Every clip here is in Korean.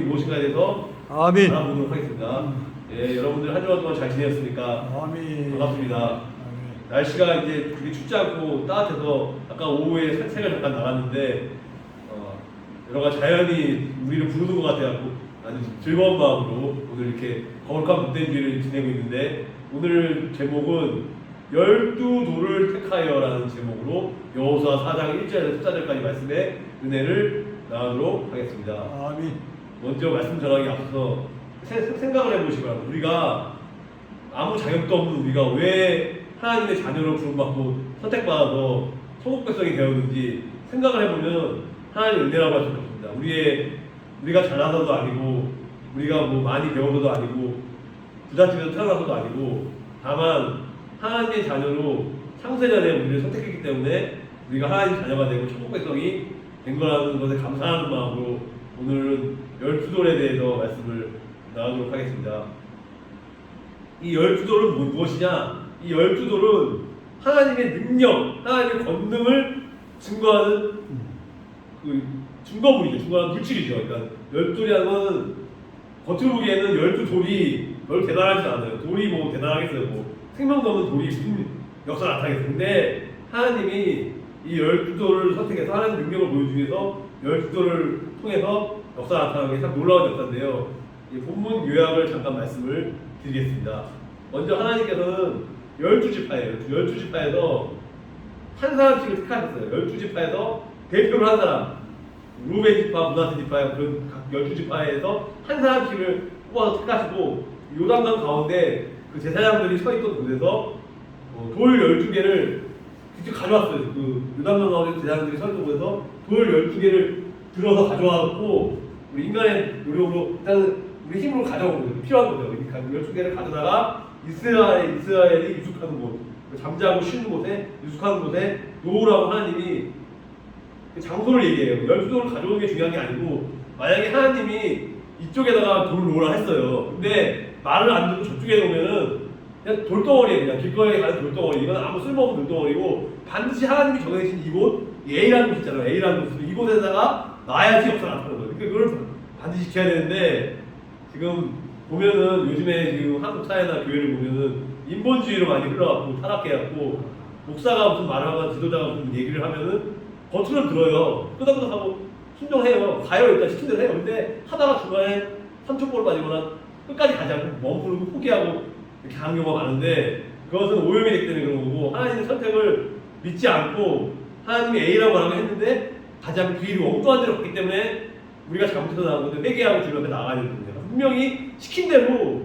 무엇인가에 대해서 아멘. 알아보도록 하겠습니다. 예, 여러분들 한 주간 동안 잘 지내셨습니까? 아멘. 반갑습니다. 아멘. 날씨가 이제 되게 춥지 않고 따뜻해서 아까 오후에 산책을 잠깐 나갔는데 여러 가지 자연이 우리를 부르는 것 같아요. 아주 즐거운 마음으로 오늘 이렇게 거룩한 문대주의를 지내고 있는데 오늘 제목은 12도를 택하여라는 제목으로 여호수아 4장 1절에서 14절까지 말씀의 은혜를 나누도록 하겠습니다. 아멘. 먼저 말씀 전하기 앞서서 생각을 해보시기 바랍니다. 우리가 아무 자격도 없는 우리가 왜 하나님의 자녀로 부름받고 선택받아서 소국 백성이 되었는지 생각을 해보면 하나님의 은혜라고 할 수밖에 없습니다. 우리가 잘나서도 아니고 우리가 뭐 많이 배워서도 아니고 부잣집에서 태어나서도 아니고 다만 하나님의 자녀로 창세전에 우리를 선택했기 때문에 우리가 하나님 자녀가 되고 천국 백성이 된 거라는 것에 감사하는 마음으로 오늘은 12돌에 대해서 말씀을 나누도록 하겠습니다. 이 12돌은 무엇이냐? 이 12돌은 하나님의 능력, 하나님의 권능을 증거하는 그 증거물이죠. 증거하는 물질이죠. 그러니까 12돌이라는 건 겉으로 보기에는 12돌이 별로 대단하지 않아요. 돌이 뭐 대단하겠어요. 뭐 생명도 없는 돌이 무슨 역사를 나타내겠어요. 근데 하나님이 이 12돌을 선택해서 하나님의 능력을 보여주기 위해서 12돌을 통해서 역사가 나타나는 게 참 놀라운 역사인데요. 이 본문 요약을 잠깐 말씀을 드리겠습니다. 먼저 하나님께서는 12지파예요. 12지파에서 한 사람씩을 택하셨어요. 12지파에서 대표를 한 사람, 루벤 지파, 므낫세 지파 그런 각 12지파에서 한 사람씩을 뽑아서 택하시고 요단강 가운데 그 제사장들이 서 있던 곳에서 돌 12개를 직접 가져왔어요. 그 요단강 가운데 제사장들이 서 있던 곳에서 돌 12개를 들어서 가져와갖고 우리 인간의 노력으로 일단 우리 힘으로 가져온 거죠. 필요한 거죠. 이 12개를 가져다가 이스라엘이 유숙하는 곳, 잠자고 쉬는 곳에 유숙하는 곳에 놓으라고 하나님이 장소를 얘기해요. 12돌을 가져오는 게 중요한 게 아니고 만약에 하나님이 이쪽에다가 돌을 놓으라 했어요. 근데 말을 안 듣고 저쪽에 놓으면은 그냥 돌덩어리예요. 그냥 길거리에 가는 돌덩어리. 이건 아무 쓸모없는 돌덩어리고 반드시 하나님이 정해주신 이곳 A라는 곳 있잖아요. A라는 곳을 이곳에다가 놔야지 역사가 나타나는 거예요. 그러니까 그걸 반드시 지켜야 되는데 지금 보면은 요즘에 지금 한국 사회나 교회를 보면은 인본주의로 많이 흘러갖고 타락해갖고 목사가 무슨 말을 하거나 지도자가 무슨 얘기를 하면은 겉으로는 들어요. 끄덕끄덕하고 순종해요. 가요. 일단 시킨 대로 해요. 근데 하다가 중간에 삼천포를 빠지거나 끝까지 가지 않고 멈추고 포기하고 이렇게 하는 경우가 많은데 그것은 오염이 됐기 때문에 그런 거고 하나님의 선택을 믿지 않고 하나님이 A라고 하라고 했는데 가지 않고 B로 엉뚱한 데로 갔기 때문에 우리가 잘못해서 나온 건데 회개하고 주님 앞에 나가야 되는 거예요. 분명히 시킨 대로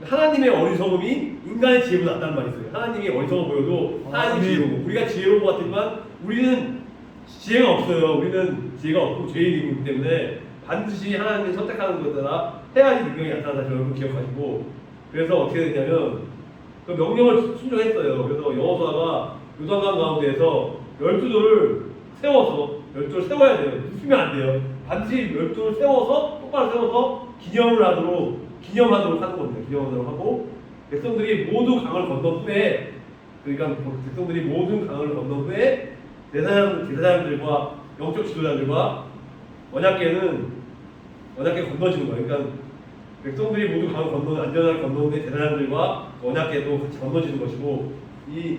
하나님의 어리석음이 인간의 지혜보다 낫다는 말이 있어요. 하나님이 어리석어 보여도 하나님이 지혜로고 우리가 지혜로운 것 같지만 우리는 지혜가 없어요. 우리는 지혜가 없고 죄인이기 때문에 반드시 하나님이 선택하는 것에 따라 해야지 능력이 나타난다. 여러분 기억하시고 그래서 어떻게 됐냐면 그 명령을 순종했어요. 그래서 여호수아가 요단강 가운데에서 12돌을 세워서 12돌을 세워야 돼요. 부수면 안 돼요. 반드시 12돌을 세워서 똑바로 세워서 기념하도록 하는 겁니다. 기념하도록 하고 백성들이 모두 강을 건넌 후에 그러니까 백성들이 모든 강을 건넌 후에 제사장들과 영적 지도자들과 언약궤 건너지는 거예요. 그러니까 백성들이 모두 강을 안전하게 건너는데 제사장들과 언약궤도 같이 건너지는 것이고 이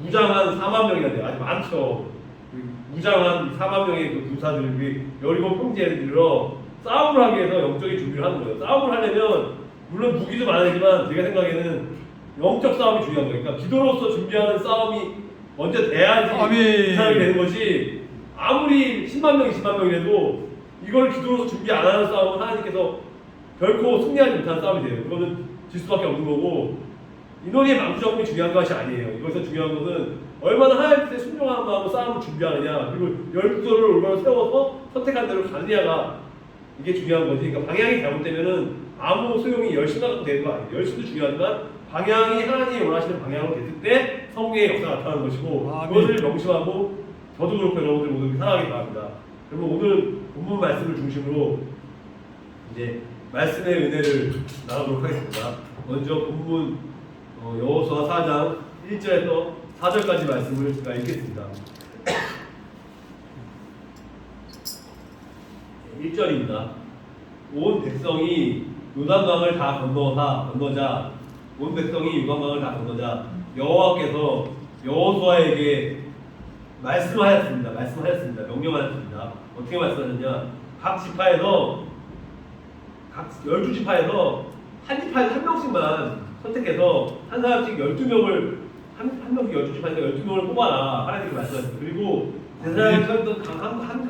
무장한 4만 명이나 돼요. 아주 많죠. 무장한 4만 명의 그 군사들이 여리고 평지에 이르러 싸움을 하기 위해서 영적인 준비를 하는 거예요. 싸움을 하려면 물론 무기도 많으지만 제가 생각에는 영적 싸움이 중요한 거예요. 그러니까 기도로서 준비하는 싸움이 먼저 돼야지 사람이 되는 것이 아무리 10만 명, 20만 명이라도 이걸 기도로서 준비 안 하는 싸움은 하나님께서 결코 승리하지 못하는 싸움이 돼요. 그거는 질 수밖에 없는 거고 인원이 망주적음이 중요한 것이 아니에요. 이것에서 중요한 것은 얼마나 하나님께 순종하는 마음으로 싸움을 준비하느냐 그리고 12돌을 올바로 세워서 선택한 대로 가느냐가 이게 중요한 거지. 그러니까 방향이 잘못되면은 아무 소용이 열심히 갖고 되는 거 아니에요. 열심도 중요하지만 방향이 하나님이 원하시는 방향으로 됐을 때 성공의 역사가 나타나는 것이고 그것을 명심하고 저도 그렇고 여러분들 모두 살아가기 바랍니다. 그러면 오늘 본문 말씀을 중심으로 이제 말씀의 은혜를 나누도록 하겠습니다. 먼저 본문 여호수아 4장 1절에서 4절까지 말씀을 제가 읽겠습니다. 1절입니다. 온 백성이 요단강을 다 건너자 온 백성이 요단강을 다 건너자 여호와께서 여호수아에게 말씀하였습니다. 명령하였습니다. 어떻게 말씀하셨냐? 각 12지파에서 한 지파에서 한 명씩만 선택해서 한 사람씩 12명을 한 명씩 12지파에서 12명을 뽑아라. 하나님께 말씀하셨습니다. 그리고 제사장이 서 있던 강 한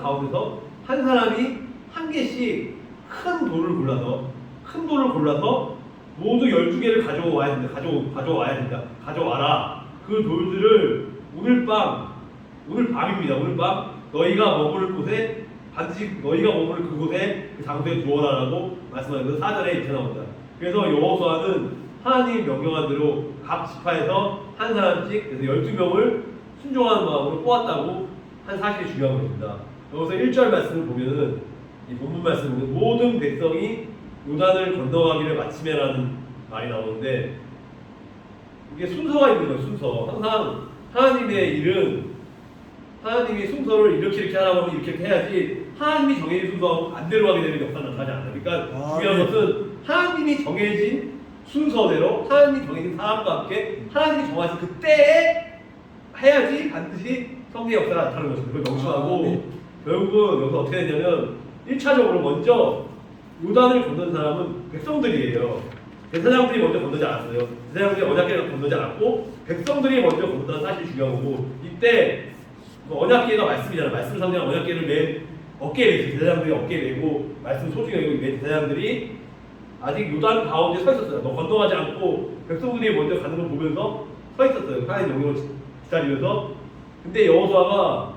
가운데서 한 사람이 한 개씩 큰 돌을 골라서 모두 12개를 가져와야 된다. 가져와라. 그 돌들을 오늘 밤입니다. 오늘 밤 너희가 머무를 곳에 반드시 너희가 머무를 그곳에 그 장소에 두어라라고 말씀하면서 4절에 이렇게 나옵니다. 그래서 여호수아는 하나님이 명령한 대로 각 지파에서 한 사람씩 그래서 12명을 순종하는 마음으로 뽑았다고 한 사실이 중요한 것입니다. 여기서 1절 말씀을 보면은 이 본문 말씀은 모든 백성이 요단을 건너가기를 마치매라는 말이 나오는데 이게 순서가 있는 거예요. 순서. 항상 하나님의 일은 하나님이 순서를 이렇게 하라고 하면 이렇게 해야지 하나님이 정해진 순서하고 반대로 가게 되면 역사는 나타나지 않아요. 그러니까 중요한 것은 하나님이 정해진 순서대로 하나님이 정해진 사람과 함께 하나님이 정하신 그때에 해야지 반드시 성경의 역사가 나타나는 것입니다. 그걸 명심하고 결국은 여기서 어떻게 되냐면 1차적으로 먼저 요단을 건넌 사람은 백성들이에요. 제사장들이 먼저 건너지 않았어요. 제사장들이 언약궤를 건너지 않았고 백성들이 먼저 건넌다는 사실이 중요한 거고 이때 언약궤가 말씀이잖아요. 말씀 상대한 언약궤를 맨 어깨에 메고 제사장들이 어깨에 메고 말씀 소중히 여기고 맨 제사장들이 아직 요단 가운데 서 있었어요. 건너가지 않고 백성들이 먼저 가는 걸 보면서 서 있었어요. 하나님 명령을 기다리면서. 근데 여호수아가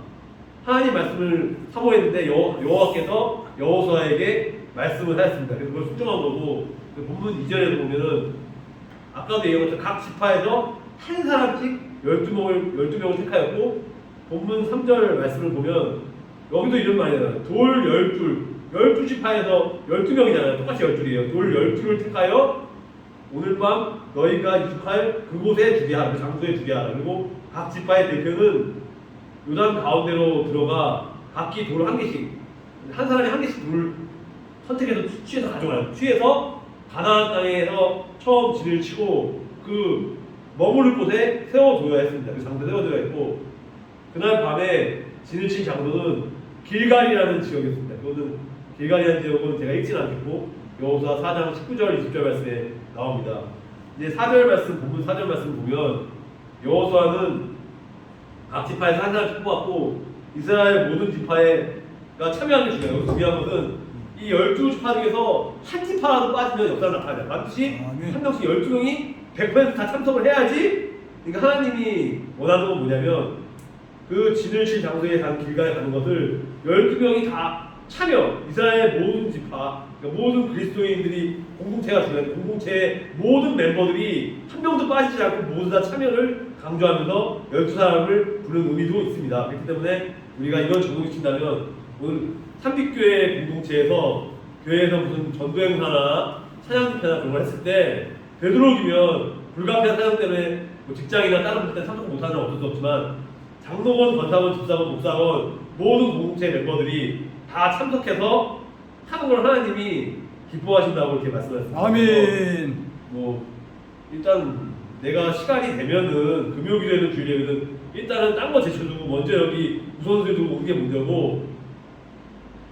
하나님 말씀을 사모했는데 여호와께서 여호수아에게 말씀을 하였습니다. 그래서 그걸 순종한 거고 본문 2절에서 보면은 아까도 얘기한 것처럼 각 지파에서 한 사람씩 12명을 택하였고 본문 3절 말씀을 보면 여기도 이런 말이잖아요. 돌 12지파에서 12명이잖아요. 똑같이 12이에요. 돌 12를 택하여 오늘 밤 너희가 이축할 그곳에 두게 하라. 그 장소에 두게 하라. 그리고 각 지파의 대표는 요단 가운데로 들어가 각기 돌 한 개씩 한 사람이 한 개씩 돌을 선택해서 취해서 가져가요. 취해서 가나안 땅에서 처음 진을 치고 그 머무를 곳에 세워둬야 했습니다. 그 장소에 세워둬야 했고 그날 밤에 진을 친 장소는 길갈이라는 지역이었습니다. 그거는 길갈이라는 지역은 제가 읽지는 않겠고 여호수아 4장 19절 20절 말씀에 나옵니다. 이제 4절 말씀 본문 4절 말씀 보면 여호수아는 각 지파에서 한 사람씩 뽑았고 이스라엘 모든 지파가 참여하는 게 중요해요. 중요한 것은 이 12지파 중에서 한 지파라도 빠지면 역사가 나타나요. 반드시 한 명씩 12명이 100%다 참석을 해야지. 그러니까 하나님이 원하는 건 뭐냐면 그 진을 칠 장소에 간 길가에 가는 것을 12명이 다 참여. 이스라엘 모든 지파, 그러니까 모든 그리스도인들이 공동체가 중요한데 공동체의 모든 멤버들이 한 명도 빠지지 않고 모두 다 참여를 강조하면서 12사람을 부르는 의미도 있습니다. 그렇기 때문에 우리가 이걸 적용시킨다면 오늘 삼빛교회 공동체에서 교회에서 무슨 전도행사나 찬양 집회나 그런 걸 했을 때 되도록이면 불가피한 사정 때문에 뭐 직장이나 다른 분들 참석 못하는 건 어쩔 수 없지만 장로건, 권사건, 집사건, 목사건 모든 공동체 멤버들이 다 참석해서 하는 걸 하나님이 기뻐하신다고 이렇게 말씀하셨습니다. 아멘. 뭐 일단 내가 시간이 되면은 금요일에는 주일에는 일단은 딴 거 제쳐두고 먼저 여기 우선순위 두고 오는 게 문제고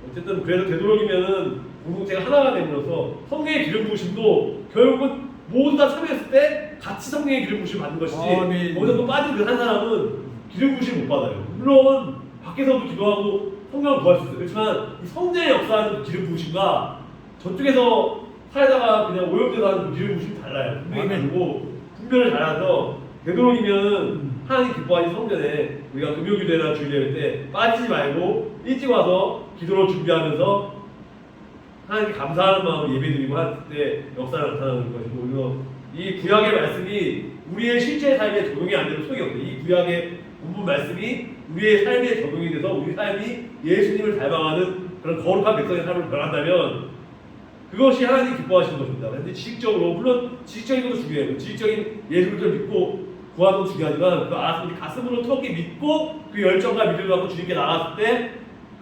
어쨌든 그래도 되도록이면은 공동체가 하나가 됨으로써 성령의 기름 부으심도 결국은 모두 다 참여했을 때 같이 성령의 기름 부으심을 받는 것이지 거기서 또 빠진 그 한 사람은 기름 부으심을 못 받아요. 물론 밖에서도 기도하고 성령을 구할 수 있어요. 그렇지만 이 성령의 역사하는 기름 부으심과 저쪽에서 살다가 그냥 오염돼서 하는 그 기름 부으심이 달라요. 분명히 다르고 분별을 잘해서 되도록이면 하나님 기뻐하신 성전에 우리가 금요기도나 주일예배 때 빠지지 말고 일찍 와서 기도로 준비하면서 하나님께 감사하는 마음으로 예배드리고 할 때 역사가 나타나는 것이고 그래서 이 구약의 말씀이 우리의 실제 삶에 적용이 안 되면 소용이 없어요. 이 구약의 본문 말씀이 우리의 삶에 적용이 돼서 우리 삶이 예수님을 닮아가는 그런 거룩한 백성의 삶을 변한다면 그것이 하나님 기뻐하시는 것입니다. 그런데 지식적으로 물론 지식적인 것도 중요해요. 지식적인 예수를 믿고 구하는 것도 중요하지만 그 알았으면 가슴으로 뜨겁게 믿고 그 열정과 믿음을 갖고 주님께 나갔을 때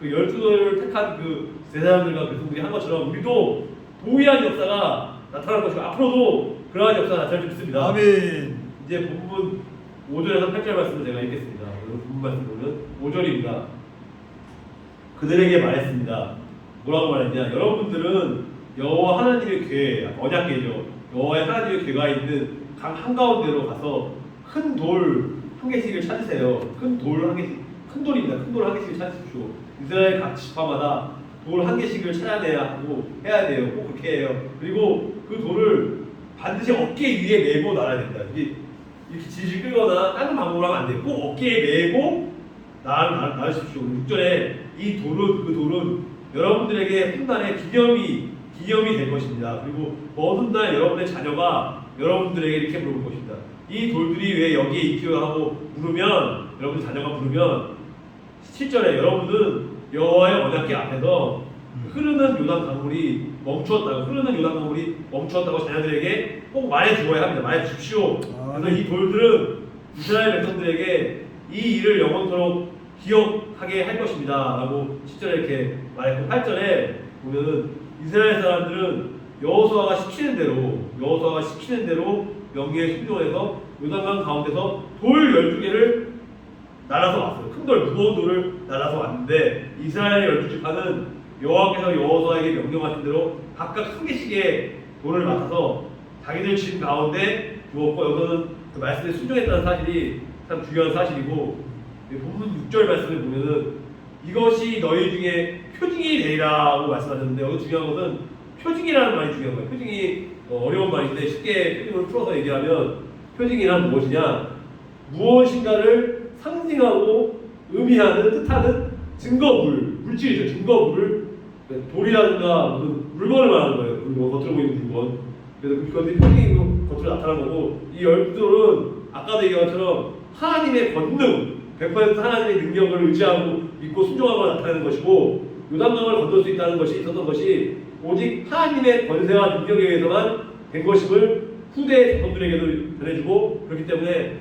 그 12돌을 택한 그 제사장들과 백성들이 한 것처럼 우리도 동일한 역사가 나타날 것이고 앞으로도 그러한 역사가 나타날 수 있습니다. 아멘. 이제 본문 5절에서 8절 말씀을 제가 읽겠습니다. 본문 말씀 보면 5절입니다. 그들에게 말했습니다. 뭐라고 말했냐? 여러분들은 여호와 하나님의 궤, 언약궤죠. 여호와의 하나님의 궤가 있는 강 한가운데로 가서 큰 돌 한 개씩을 찾으세요. 큰 돌 한 개씩, 큰 돌입니다. 큰 돌 한 개씩을 찾으십시오. 이스라엘 각 지파마다 돌 한 개씩을 찾아내야 하고 해야 돼요. 꼭 그렇게 해요. 그리고 그 돌을 반드시 어깨 위에 메고 날아야 된다. 이게 이렇게 질질 끌거나 다른 방법으로 하면 안 돼요. 꼭 어깨에 메고 나르십시오. 6절에 이 돌은, 그 돌은 여러분들에게 훗날에 기념이 될 것입니다. 그리고 어느 날 여러분의 자녀가 여러분들에게 이렇게 물어볼 것입니다. 이 돌들이 왜 여기에 있기요 하고 물으면, 여러분 자녀가 물으면 7절에 여러분은 여호와의 언약궤 앞에서 흐르는 요단 강물이 멈추었다고 자녀들에게 꼭 말해 주어야 합니다. 말해 주십시오. 그래서 이 돌들은 이스라엘 백성들에게 이 일을 영원토록 기억하게 할 것입니다. 라고 10절에 이렇게 말했고 8절에 보면은 이스라엘 사람들은 여호수아가 시키는 대로 명예에 순종해서 요단강 가운데서 돌 12개를 날아서 왔어요. 큰 돌, 무거운 돌을 날아서 왔는데 이스라엘 12지파는 여호와께서 여호수아에게 명령하신 대로 각각 한 개씩의 돌을 맡아서 자기들 집 가운데 두었고, 여기서는 그 말씀에 순종했다는 사실이 참 중요한 사실이고, 본문 6절 말씀을 보면은 이것이 너희 중에 표징이 되리라고 말씀하셨는데, 여기 중요한 것은 표징이라는 말이 중요한 거예요. 표징이 어려운 말인데 쉽게 표징을 풀어서 얘기하면 표징이란 무엇이냐? 무엇인가를 상징하고 의미하는, 뜻하는 물질이죠. 증거물. 돌이라든가 무슨 물건을 말하는 거예요. 겉으로 보이는 물건. 그래서 그것이 표징으로 겉으로 나타난 거고, 이 12돌은 아까도 얘기한 것처럼 하나님의 권능, 100% 하나님의 능력을 의지하고 믿고 순종하고 나타내는 것이고, 요단강을 건널 수 있다는 것이 있었던 것이 오직 하나님의 권세와 능력에 의해서만 된 것임을 후대 자손들에게도 전해주고, 그렇기 때문에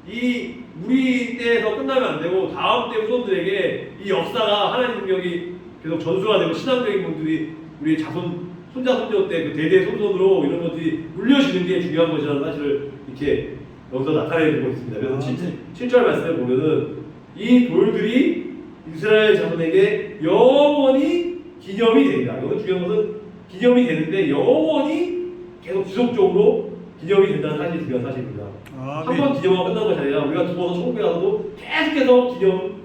이 우리 때에서 끝나면 안 되고 다음 때 후손들에게 이 역사가 하나님 능력이 계속 전수가 되고 신앙적인 분들이 우리 자손 손자 손녀 때 그 대대 손손으로 이런 것들이 물려지는 게 중요한 것이라는 사실을 이렇게 여기서 나타내고 있습니다. 그래서 7절 말씀에 보면은 이 돌들이 이스라엘 자손에게 영원히 기념이 되리라. 여기 중요한 것은 기념이 되는데 영원히 계속 지속적으로 기념이 된다는 사실이 중요한 사실입니다. 한 번 기념하고 끝난 것이 아니라 우리가 죽어서 천국에 가서도 계속해서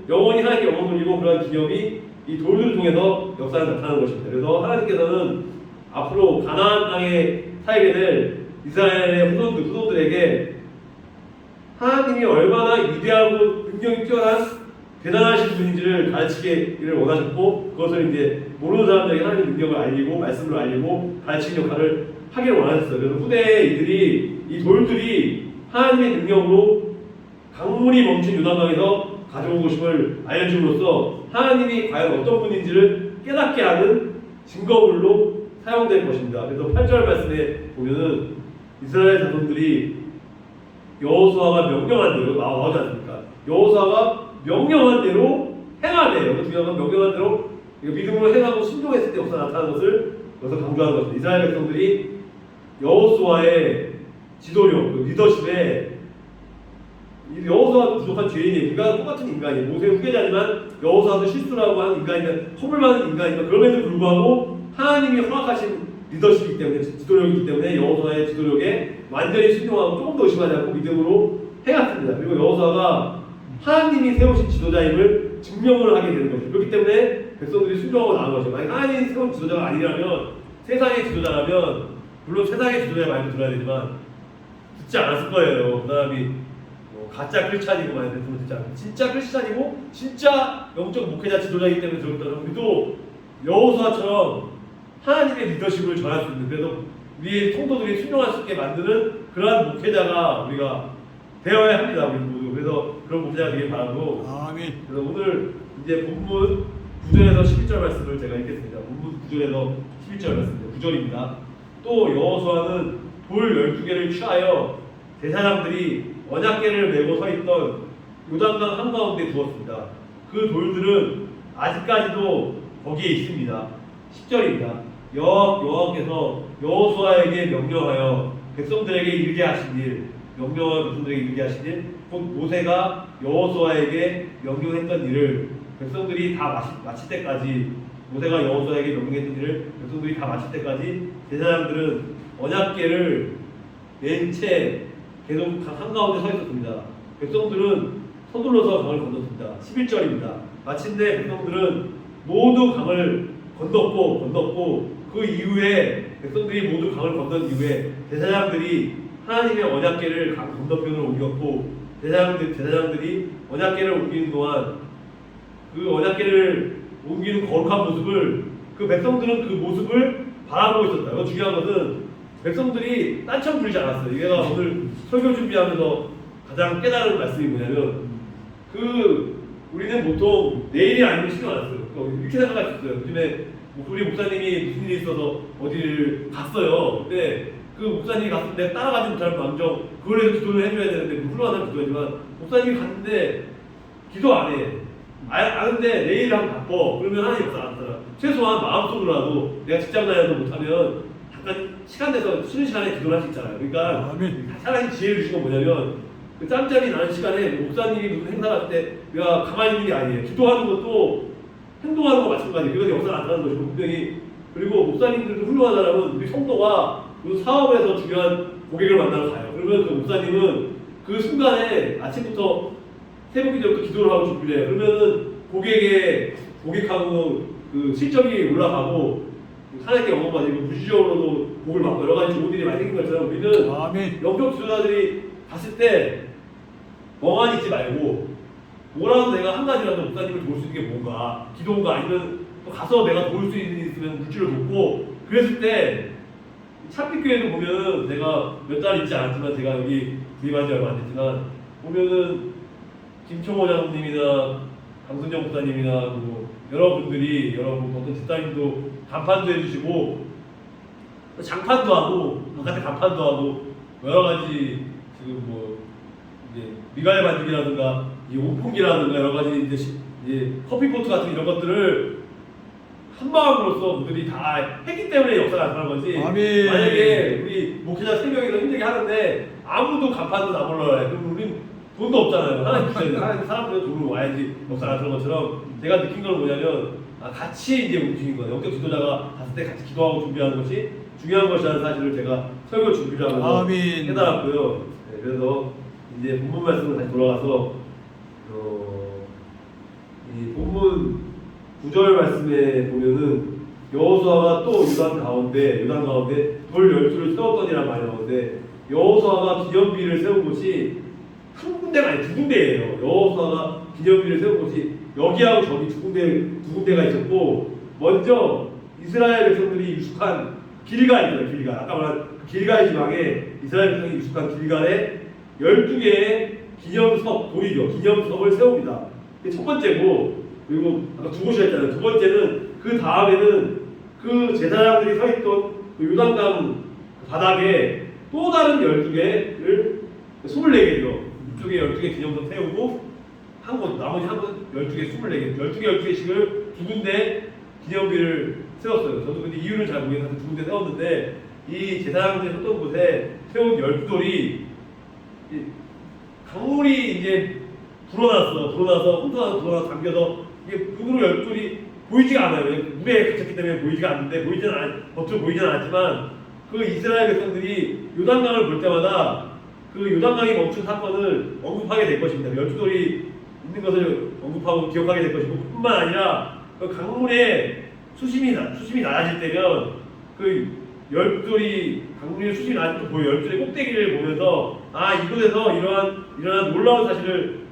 영원히 하나님께 영원 돌리고, 그러한 기념이 이 돌들을 통해서 역사를 나타나는 것입니다. 그래서 하나님께서는 앞으로 가나안 땅에 살게 될 이스라엘의 후손들에게 하나님이 얼마나 위대하고 능력이 뛰어난 대단하신 분인지를 가르치기를 원하셨고, 그것을 이제 모르는 사람들에게 하나님의 능력을 알리고 말씀을 알리고 가르치는 역할을 하기를 원하셨어요. 그래서 후대에 이 돌들이 하나님의 능력으로 강물이 멈춘 요단강에서 가져온 것임을 알려줌으로써 하나님이 과연 어떤 분인지를 깨닫게 하는 증거물로 사용될 것입니다. 그래서 8절 말씀에 보면은 이스라엘 자손들이 여호수아가 명령한 대로 나오지 않습니까? 여호수아가 명령한 대로 행하네요. 중요한 건 명령한 대로 믿음으로 행하고 순종했을 때 역사 나타나는 것을 여기서 강조하는 것입니다. 이스라엘 백성들이 여호수아의 지도력, 그 리더십에 여호수아도 부족한 죄인이에요. 우리가 똑같은 인간이에요. 모세의 후계자지만 여호수아도 실수라고 하는 인간이면 허물 많은 인간이면 그럼에도 불구하고 하나님이 허락하신 리더십이기 때문에, 지도력이기 때문에 여호수아의 지도력에 완전히 순종하고 조금 더 의심하지 않고 믿음으로 해갔습니다. 그리고 여호수아가 하나님이 세우신 지도자임을 증명을 하게 되는 거죠. 그렇기 때문에 백성들이 순종하고 나간 거죠. 만약 하나님이 세운 지도자가 아니라면, 세상의 지도자라면, 물론 세상의 지도자의 말도 들어야 되지만 듣지 않았을 거예요. 그 사람이 가짜 크리스찬이고 만약 됐으면 듣지 않았어요. 진짜 크리스찬이고 진짜 영적 목회자 지도자이기 때문에 들었다면 우리도 여호수아처럼 하나님의 리더십을 전할 수 있는, 그래서 우리 성도들이 순종할 수 있게 만드는 그러한 목회자가 우리가 되어야 합니다. 우리 모두. 그래서 그런 목회자가 되길 바라고. 아멘. 그래서 오늘 이제 본문 9절에서 11절 말씀을 제가 읽겠습니다. 본문 9절에서 11절 말씀입니다. 9절입니다. 또 여호수아는 돌 12개를 취하여 제사장들이 언약궤를 메고 서 있던 요단강 한가운데 두었습니다. 그 돌들은 아직까지도 거기에 있습니다. 10절입니다. 여호와께서 여호수아에게 명령하여 백성들에게 이르게 하신 일, 명령하여 백성들에게 이르게 하신 일, 곧 모세가 여호수아에게 명령했던 일을 백성들이 다 마칠 때까지, 모세가 여호수아에게 명령했던 일을 백성들이 다 마칠 때까지 제사장들은 언약궤를 맨 채 계속 한가운데 서 있었습니다. 백성들은 서둘러서 강을 건넜습니다. 11절입니다. 마침내 백성들은 모두 강을 건넜고 그 이후에 백성들이 모두 강을 건넌 이후에 제사장들이 하나님의 언약궤를 강 건너편으로 옮겼고 제사장들이 언약궤를 옮기는 동안 그 언약궤를 옮기는 거룩한 모습을 그 백성들은 그 모습을 바라보고 있었다. 이거 중요한 것은 백성들이 딴청 부리지 않았어요. 얘가 오늘 설교 준비하면서 가장 깨달은 말씀이 뭐냐면 우리는 보통 내일이 아니면 신경 안 써요. 이렇게 생각할 수 있어요. 요즘에 우리 목사님이 무슨 일이 있어서 어디를 갔어요. 근데 그 목사님이 갔을 때 따라가지 못할 망정 그걸 해서 기도를 해줘야 되는데 훌륭하다는 기도하지만 목사님이 갔는데 기도 안 해. 아는데 내일 하면 바빠. 그러면 하나님 역사 안 하잖아. 최소한 마음속으로라도 내가 직장 다녀도 못하면 잠깐 시간 내서 쉬는 시간에 기도를 할 수 있잖아요. 그러니까 하나님 지혜를 주신 건 뭐냐면 그 짬짬이 나는 시간에 목사님이 무슨 행사 할 때 내가 가만히 있는 게 아니에요. 기도하는 것도 행동하는 거 마찬가지. 그래서 역사 나타나는 것이고 분명히. 그리고 목사님들도 훌륭한 사람은 우리 성도가 그 사업에서 중요한 고객을 만나러 가요. 그러면 그 목사님은 그 순간에 아침부터 새벽 기도부터 기도를 하고 준비를 해요. 그러면은 고객하고 그 실적이 올라가고 하나님께 영광 받으고 물질적으로도 복을 받고 여러 가지 좋은 일이 많이 생긴 것처럼 우리는 영적 지도자들이 갔을 때 멍하니 있지 말고 뭐라도 내가 한 가지라도 목사님을 도울 수 있는 게 뭔가 기도인가 아니면 또 가서 내가 도울 수 있으면 물질을 돕고 그랬을 때 참빛교회도 보면 내가 몇 달 있지 않았지만 제가 여기 구입한 지 얼마 안 됐지만 보면은 김총호 장로님이나 강순정 목사님이나 뭐 여러분들이 여러분 어떤 집사님도 간판도 해주시고 장판도 하고 바깥에 간판도 하고 여러 가지 지금 뭐 이제 미갈 반죽이라든가 이 온풍기라든가 여러 가지 이제 커피포트 같은 이런 것들을 한 마음으로서 그들이 다 했기 때문에 역사가 나타난 거지. 아멘. 만약에 우리 목회자 3명이서 힘들게 하는데 아무도 간판도 안 올라와요. 그럼 우린 돈도 없잖아요. 하나님 주셔야 돼요. 하나님 사람들은 돈으로 와야지 역사가 나타난 것처럼 제가 느낀 건 뭐냐면 같이 이제 움직인 거예요. 영적 지도자가 갔을 때 같이 기도하고 준비하는 것이 중요한 것이라는 사실을 제가 설교 준비를 하면서 깨달았고요. 네, 그래서 이제 본문 말씀으로 다시 돌아가서 이 본문 9절 말씀에 보면은 여호수아가 또 요단 가운데 돌 12를 세웠더니란 말이 나오는데 여호수아가 기념비를 세운 곳이 한 군데가 아니 두 군데예요. 여호수아가 기념비를 세운 곳이 여기하고 저기 두 군데가 있었고 먼저 이스라엘 백성들이 유숙한 길갈이에요. 길갈. 아까 말한 길갈 지방에 이스라엘 백성이 유숙한 길갈에 12개의 기념석, 돌이죠. 기념석을 세웁니다. 이게 첫 번째고 그리고 아까 두 곳이라 했잖아요. 두 번째는 그 다음에는 그 제사장들이 서 있던 그 요단강 바닥에 또 다른 12개를 24개죠. 이쪽에 12개 기념석 세우고 한 곳, 나머지 한 곳 12개, 24개, 12개씩을 두 군데 기념비를 세웠어요. 저도 근데 이유를 잘 모르겠는데 두 군데 세웠는데 이 제사장들이 섰던 곳에 세운 12돌이 강물이 이제 불어나서 담겨서 이게 눈으로 12돌이 보이지가 않아요. 물에 갇혔기 때문에 보이지가 않는데 겉으로 보이지는 않았지만 그 이스라엘 백성들이 요단강을 볼 때마다 그 요단강이 멈춘 사건을 언급하게 될 것입니다. 12돌이 있는 것을 언급하고 기억하게 될 것이고 뿐만 아니라 그 강물의 수심이 낮아질 때면 그 12돌이 강물의 수심이 낮아질 때 12돌의 꼭대기를 보면서 이곳에서 이러한 놀라운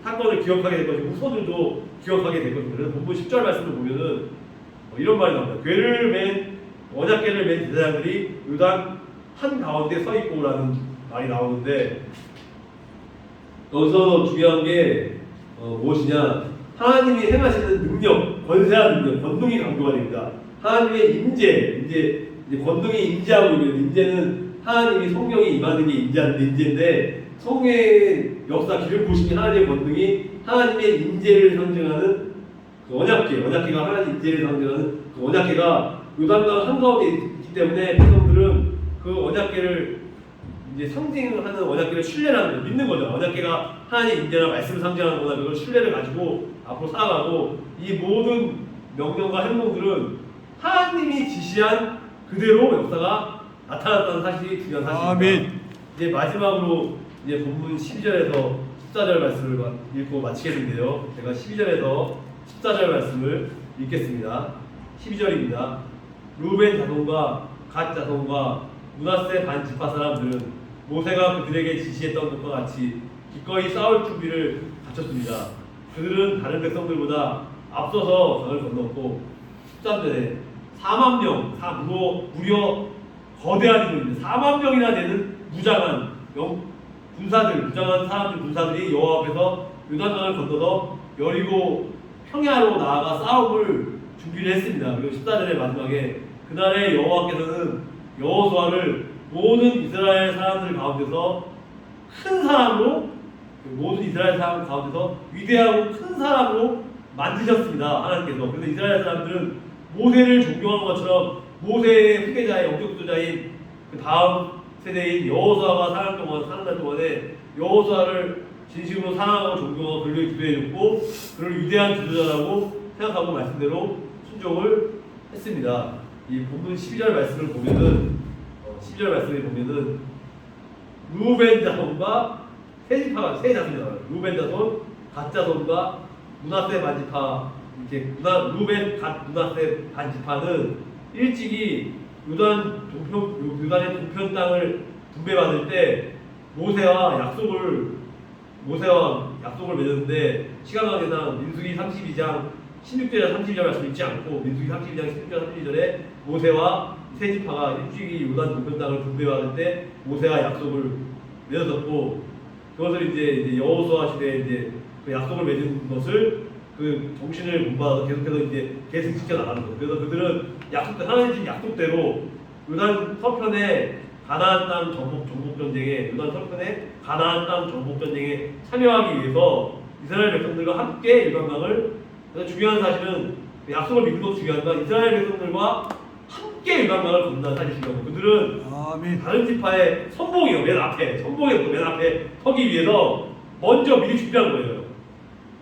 사건을 기억하게 될 것이고 후손들도 기억하게 될 것입니다. 그래서 본문 10절 말씀을 보면은 이런 말이 나옵니다. 언약궤를 맨 제사장들이 요단 한 가운데 서 있고라는 말이 나오는데 여기서 중요한 게 무엇이냐? 하나님이 행하시는 능력, 권세한 능력, 권능이 강조가 됩니다. 하나님의 이제 권능이 임재하고 있는 임재는 하나님이 성령이 임하는 게 임재인데 성의 역사 기름 부으심이 하나님의 권능이 하나님의 임재를 상징하는 그 언약궤가 하나님 인재를 상징하는 그 언약궤가 요단강 한가운데 있기 때문에 백성들은 그 언약궤를 이제 상징하는 언약궤를 신뢰라는 거예요. 믿는 거죠. 언약궤가 하나님 인재나 말씀을 상징하는 거나 그걸 신뢰를 가지고 앞으로 살아가고 이 모든 명령과 행동들은 하나님이 지시한 그대로 역사가 나타났다는 사실이 중요한 사실입니다. 아멘. 이제 마지막으로 이제 본문 12절에서 14절 말씀을 읽고 마치겠는데요. 제가 12절에서 14절 말씀을 읽겠습니다. 12절입니다. 루벤 자손과 갓 자손과 므낫세 반 지파 사람들은 모세가 그들에게 지시했던 것과 같이 기꺼이 싸울 준비를 갖췄습니다. 그들은 다른 백성들보다 앞서서 강을 건넜고 13절에 4만 명, 무려 거대한 인물입니다. 4만 명이나 되는 무장한 군사들이 여호와 앞에서 요단강을 건너서 여리고 평야로 나아가 싸움을 준비를 했습니다. 그리고 14절의 마지막에 그날에 여호와께서는 여호수아를 모든 이스라엘 사람들 가운데서 큰 사람으로 모든 이스라엘 사람 가운데서 위대하고 큰 사람으로 만드셨습니다. 하나님께서. 그래서 이스라엘 사람들은 모세를 존경한 것처럼 모세의 후계자의 영적 지도자인 그 다음 세대인 여호수아가 사는 날 동안에 여호수아를 진심으로 사랑하고 존경하고 그를 기도해줬고 그를 위대한 지도자라고 생각하고 말씀대로 순종을 했습니다. 이 본문 12절 말씀을 보면은 12절 말씀을 보면은 루벤 자손과 세 자손이잖아요. 루벤 자손, 갓 자손과 므낫세 반지파 이렇게 루벤, 갓, 므낫세 반지파는 일찍이 요단의 동편 땅을 분배받을 때 모세와 약속을 맺었는데 시간 관계상 민수기 32장 16절에 32절 말씀 읽지 않고 민수기 32장 16절 32절에 모세와 세 지파가 일찍이 요단 동편 땅을 분배받을 때 모세와 약속을 맺었고 그것을 이제 여호수아 시대에 이제 그 약속을 맺은 것을 그 정신을 못 받아서 계속해서 이제 계속 지켜 나가는 거예요. 그래서 그들은 하나님 주신 약속대로 요단 서편에 가나안 땅 정복 전쟁에 참여하기 위해서 이스라엘 백성들과 함께 요단강을 그래서 중요한 사실은 약속을 믿는 것도 중요하지만 이스라엘 백성들과 함께 요단강을 건너는 사실이 중요하고 그들은 아멘. 다른 지파의 선봉이요 맨 앞에 서기 위해서 먼저 미리 준비한 거예요.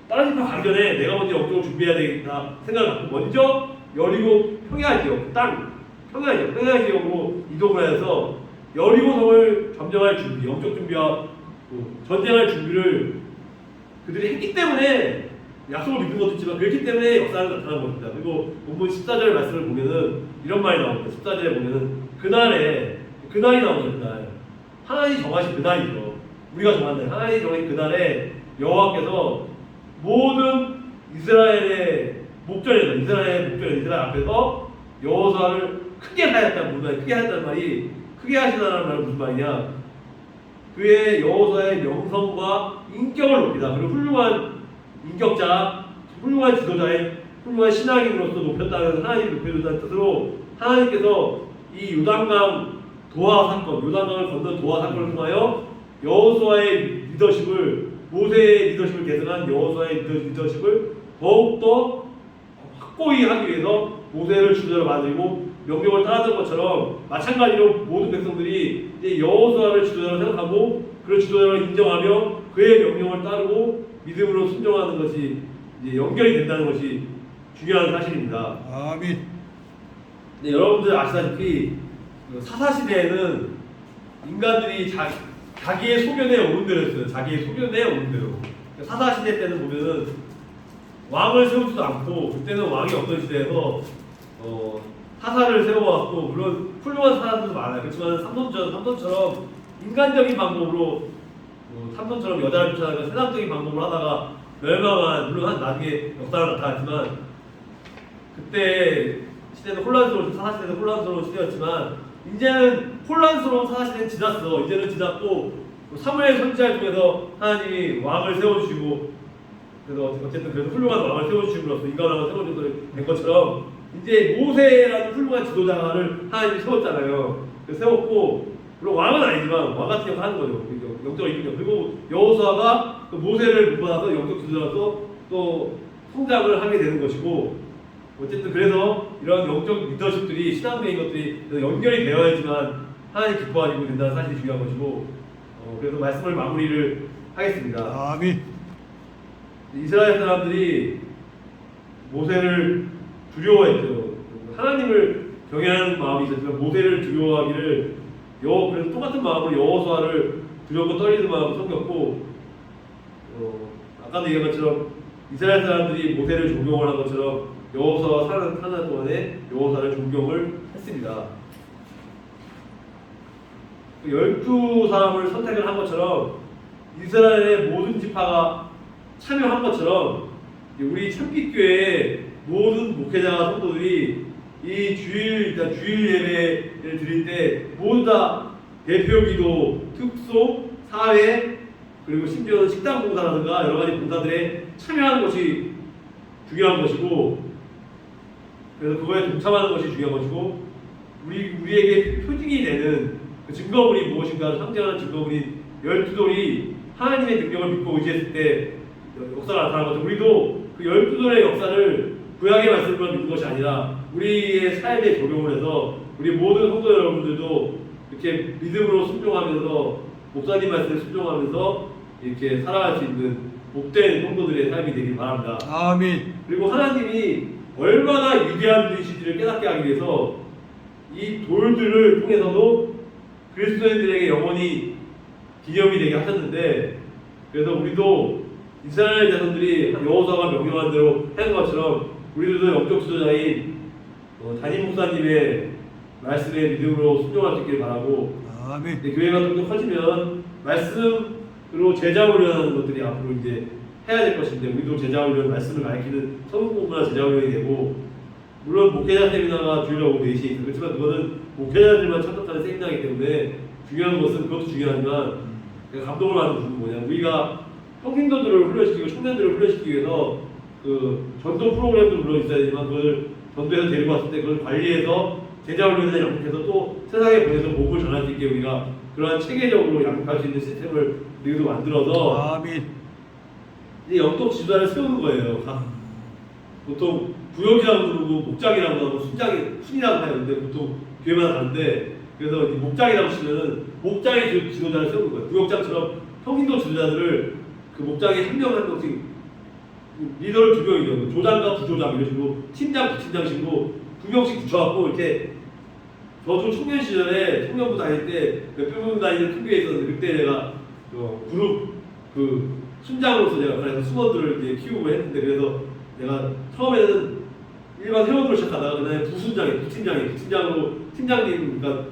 다른 지파 가기 전에 내가 먼저 영적으로 준비해야 되겠다 생각을 갖고 먼저 여리고 평야 지역으로 이동을 해서 여리고성을 점령할 준비, 영적 준비와 전쟁할 준비를 그들이 했기 때문에 약속을 믿는 것도 있지만 그렇기 때문에 역사가 나타난 겁니다. 그리고 본문 14절 말씀을 보면은 이런 말이 나옵니다. 14절에 보면은 그날이 나오는 그날 하나님이 정하신 그날이죠. 우리가 정한 날 하나님이 정하신 그날에 여호와께서 모든 이스라엘 앞에서 여호수아를 크게 하였다는 말이 크게 하시다는 말은 무슨 말이냐? 그의 여호수아의 명성과 인격을 높이다. 그리고 훌륭한 인격자, 훌륭한 지도자의 훌륭한 신앙인으로서 높였다는 하나님이 높여준다는 뜻으로 하나님께서 이 요단강을 건넌 도하 사건을 통하여 여호수아의 리더십을 모세의 리더십을 계승한 여호수아의 리더십을 더욱더 확고히 하기 위해서 모세를 주도자로 만들고 명령을 따르는 것처럼 마찬가지로 모든 백성들이 이제 여호수아를 주도자로 생각하고 그를 주도자로 인정하며 그의 명령을 따르고 믿음으로 순종하는 것이 이제 연결이 된다는 것이 중요한 사실입니다. 아멘. 네, 여러분들 아시다시피 사사시대에는 인간들이 자기의 소견에 오른 대로였어요. 사사시대 때는 보면은 왕을 세우지도 않고 그때는 왕이 없던 시대에서 사사를 세워왔고 물론 훌륭한 사람들도 많아요. 그렇지만 삼손처럼 인간적인 방법으로 삼손처럼 여자를 쫓아다니고 세상적인 방법으로 하다가 멸망한 물론 나중에 역사가 나타났지만 그때 시대는 사사시대는 혼란스러운 시대였지만 이제는 혼란스러운 사사시대는 지났어. 이제는 지났고 사무엘 선지자를 통해서 하나님이 왕을 세워주시고 그래서 훌륭한 왕을 세워주심으로써 인간 왕을 세워주는 것처럼 이제 모세라는 훌륭한 지도자를 하나님이 세웠잖아요. 세웠고 물론 왕은 아니지만 왕 같은 역할을 하는 거죠. 영적 인격. 그리고 여호수아가 그 모세를 못 받아서 영적 지도자로서 또 성장을 하게 되는 것이고, 어쨌든 그래서 이런 영적 리더십들이 신앙적인 것들이 연결이 되어야지만 하나님 기뻐하시고 된다는 사실이 중요한 것이고, 그래서 말씀을 마무리를 하겠습니다. 아멘. 이스라엘 사람들이 모세를 두려워했죠. 하나님을 경외하는 마음이 있었지만 모세를 두려워하기를 그래서 똑같은 마음으로 여호수아를 두렵고 떨리는 마음을 섬겼고, 아까도 얘기한 것처럼 이스라엘 사람들이 모세를 존경을 한 것처럼 여호수아가 사는 동안에 여호수아를 존경을 했습니다. 12사람을 선택을 한 것처럼 이스라엘의 모든 지파가 참여한 것처럼 우리 참빛교회의 모든 목회자와 성도들이 이 주일 예배를 드릴 때 모두 다 대표기도, 특소, 사회, 그리고 심지어는 식당 봉사라든가 여러 가지 봉사들에 참여하는 것이 중요한 것이고, 그래서 그거에 동참하는 것이 중요한 것이고, 우리에게 표징이 되는 그 증거물이 무엇인가를 상징하는 증거물이 12돌이 하나님의 능력을 믿고 의지했을 때 역사가 나타나는 것처럼 우리도 그 12돌의 역사를 구약의 말씀으로 믿는 것이 아니라 우리의 삶에 적용을 해서 우리 모든 성도 여러분들도 이렇게 믿음으로 순종하면서 목사님 말씀에 순종하면서 이렇게 살아갈 수 있는 복된 성도들의 삶이 되길 바랍니다. 아멘. 그리고 하나님이 얼마나 위대한 분이신지를 깨닫게 하기 위해서 이 돌들을 통해서도 그리스도인들에게 영원히 기념이 되게 하셨는데, 그래서 우리도 이스라엘 자손들이 여호수아가 명령한 대로 한 것처럼 우리들도 영적 지도자인 담임 목사님의 말씀에 믿음으로 순종할 수 있기를 바라고, 아멘. 교회가 좀 더 커지면 말씀으로 제자 훈련하는 것들이 앞으로 이제 해야 될 것인데, 우리도 제자 훈련, 말씀을 가르치는 성경 공부나 제자 훈련이 되고, 물론 목회자 세미나가 주일에 오후 4시에 있어요. 그렇지만 그거는 목회자들만 참석하는 세미나이기 때문에 중요한 것은 그것도 중요하지만 감동을 받는 부분은 뭐냐, 우리가 평신도들을 훈련시키고 청년들을 훈련시키기 위해서 그 전도 프로그램도 물론 있어야 되지만 그걸 전도에서 데리고 왔을 때 그걸 관리해서 제자 훈련에 양육해서 또 세상에 보내서 복음을 전할 수 있게 우리가 그러한 체계적으로 양육할 수 있는 시스템을 우리도 만들어서 아멘. 이제 영적 지도자를 세우는 거예요. 보통 구역이라고 부르고 목장이라고 하고 순이라고 해요. 근데 보통 교회마다 다른데, 그래서 목장이라고 치면은 목장의 지도자를 세우는 거예요. 구역장처럼 평신도 지도자들을 그 목장에 한 명 한 명씩 리더를 2명이죠. 조장과 부조장 이런 식으로 팀장, 부팀장식으로 2명씩 붙여갖고 이렇게, 저도 청년 시절에 청년부 다닐 때 몇백 명 다니는 큰 교회에 있었는데 그때 내가 그룹 그 순장으로서 내가 그래서 수원들을 이제 키우고 했는데, 그래서 내가 처음에는 일반 회원으로 시작하다가 그다음에 부팀장으로 팀장님, 그러니까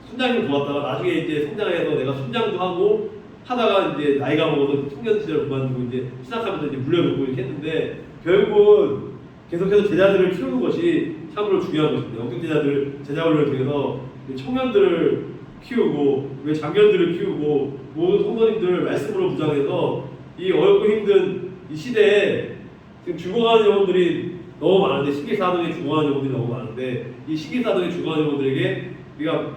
순장님 도왔다가 나중에 이제 성장해서 내가 순장도 하고 하다가 이제 나이가 먹어서 청년 시절 그만두고 이제 시작하면서 이제 물려놓고 이렇게 했는데, 결국은 계속해서 제자들을 키우는 것이 참으로 중요한 것입니다. 영적 제자들 제자 훈련을 통해서 청년들을 키우고 장년들을 키우고 모든 성도님들을 말씀으로 무장해서 이 어렵고 힘든 이 시대에 지금 죽어가는 영혼들이 너무 많은데, 시기사도에 죽어가는 영혼들이 너무 많은데, 이 시기사도에 죽어가는 영혼들에게 우리가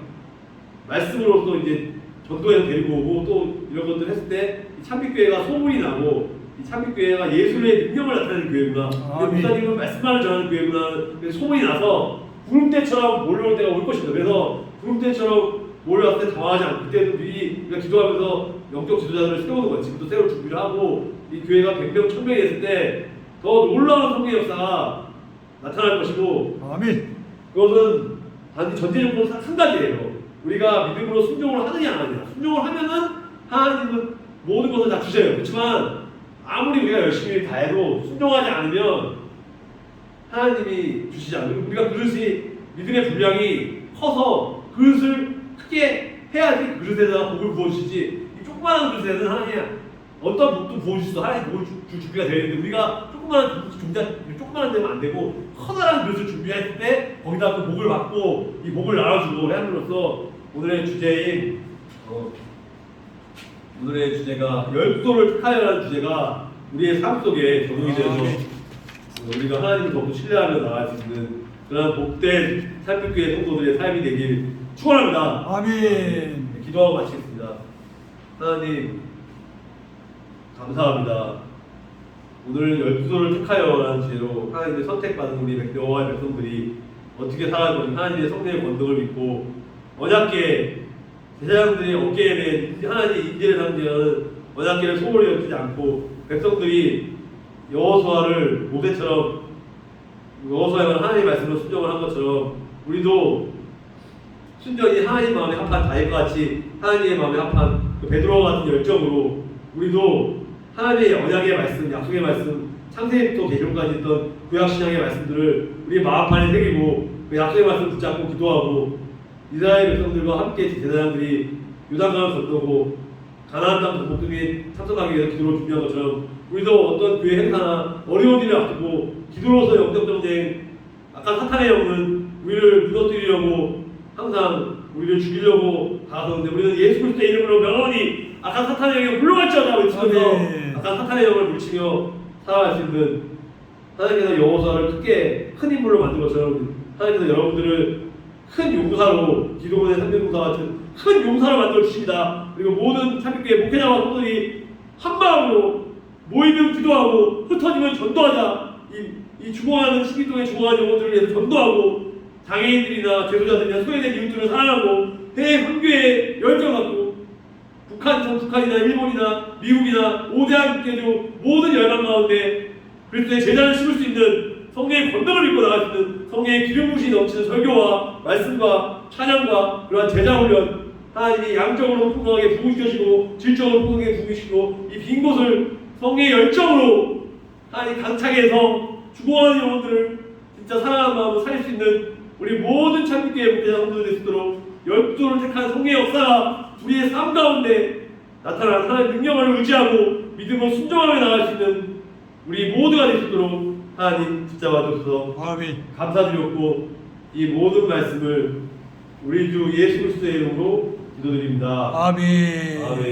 말씀으로서 이제 전도해서 데리고 오고 또 이런 것들을 했을 때 참빛교회가 소문이 나고, 이 참빛교회가 예술의 능력을 나타내는 교회구나, 목사님은 말씀만을 전하는 교회구나, 소문이 나서 구름대처럼 몰려올 때가 올 것입니다. 그래서 구름대처럼 몰려왔을 때 당황하지 않고, 그때도 미리 우리가 기도하면서 영적 지도자들을 세우는 거예요. 지금도 새로 준비를 하고 이 교회가 100명, 1000명이 됐을 때 더 놀라운 성령 역사가 나타날 것이고, 아멘. 그것은 단지 전제 조건은 한 가지예요. 우리가 믿음으로 순종을 하느냐 안 하느냐. 순종을 하면은 하나님은 모든 것을 다 주세요. 그렇지만 아무리 우리가 열심히 다 해도 순종하지 않으면 하나님이 주시지 않아요. 우리가 그릇이, 믿음의 분량이 커서 그릇을 크게 해야지 그 그릇에다가 복을 부어주시지, 이 조그마한 그릇에는 하나님 어떤 복도 부어주시도 하나님 복을 줄 준비가 되어 있는데, 우리가 조그마한 데면 안 되고 커다란 그릇을 준비할 때 거기다 그 복을 받고 이 복을 나눠주고 함으로써 오늘의 주제인 오늘의 주제가 12돌을 택하여라는 주제가 우리의 삶 속에 적용이 되어서 우리가 하나님을 더욱 신뢰하며 나갈 수 있는 그런 복된 참빛교회 성도들의 삶이 되길 축원합니다. 아멘. 기도하고 마치겠습니다. 하나님 감사합니다. 오늘 12도를 택하여라는 주제로 하나님의 선택받은 우리 여호와의 백성들이 어떻게 살아갈 것인가, 하나님의 성령의 권능을 믿고 언약궤 제사장들이 어깨에 맨 하나님의 인재를 상징하는 언약궤를 소홀히 여기지 않고 백성들이 여호수아를 모세처럼 여호수아가 하나님의 말씀으로 순종을 한 것처럼 우리도 순전히 하나님 마음에 합한 다윗과 같이 하나님의 마음에 합한 그 베드로와 같은 열정으로 우리도 하나님의 언약의 말씀, 약속의 말씀, 창세기부터 계시록까지 있던 구약신약의 말씀들을 우리 마음 안에 새기고 그 약속의 말씀 붙잡고 기도하고 이스라엘 백성들과 함께 제사장들이 요단강을 건너고 가나안 땅 동북등에 참석하기 위해서 기도를 준비한 것처럼 우리도 어떤 교회 행사나 어려운 일을 앞두고 기도로서 영적 전쟁, 아까 사탄의 영은 우리를 무너뜨리려고 항상 우리를 죽이려고 다가서는데 우리는 예수 그리스도의 이름으로 명언이 아까 사탄의 영이 물러갈지어다 외치면서 아까 사탄의 영을 물치며 살아갈 수 있는 하나님께서 여호수아를 큰 인물로 만든 것처럼 하나님께서 여러분들을 큰 용사로 기도문의 300용사 같은 큰 용사로 만들어 주십니다. 그리고 모든 참교회 목회자와 성도들이 한 마음으로 모이면 기도하고 흩어지면 전도하자. 이 죽어가는 시기동에 죽어가는 영혼들을 위해서 전도하고 장애인들이나 제도자들이나 소외된 이웃들을 사랑하고 해외 선교에 열정 갖고 북한이나 일본이나 미국이나 오대한 국제도 모든 열망 가운데 그리스도의 제자를 심을 수 있는 성령의 권능을 입고 나갈 수 있는 성령의 기름 부으심이 넘치는 설교와 말씀과 찬양과 그러한 제자 훈련 하나님이 양적으로 풍성하게 부으시고 질적으로 풍성하게 부으시고 이 빈 곳을 성령의 열정으로 하나님 강차게 해서 죽어가는 영혼들을 진짜 사랑하는 마음으로 살릴 수 있는 우리 모든 참교회의 목회자 성도들이 있도록 12도를 택한 성령의 역사가 우리의 삶 가운데 나타나는 하나님의 능력을 의지하고 믿음으로 순종하며 나갈 수 있는 우리 모두가 될 수 있도록 하나님 붙잡아 주셔서 감사드렸고 이 모든 말씀을 우리 주 예수 그리스도의 이름으로 기도드립니다. 아멘. 아멘.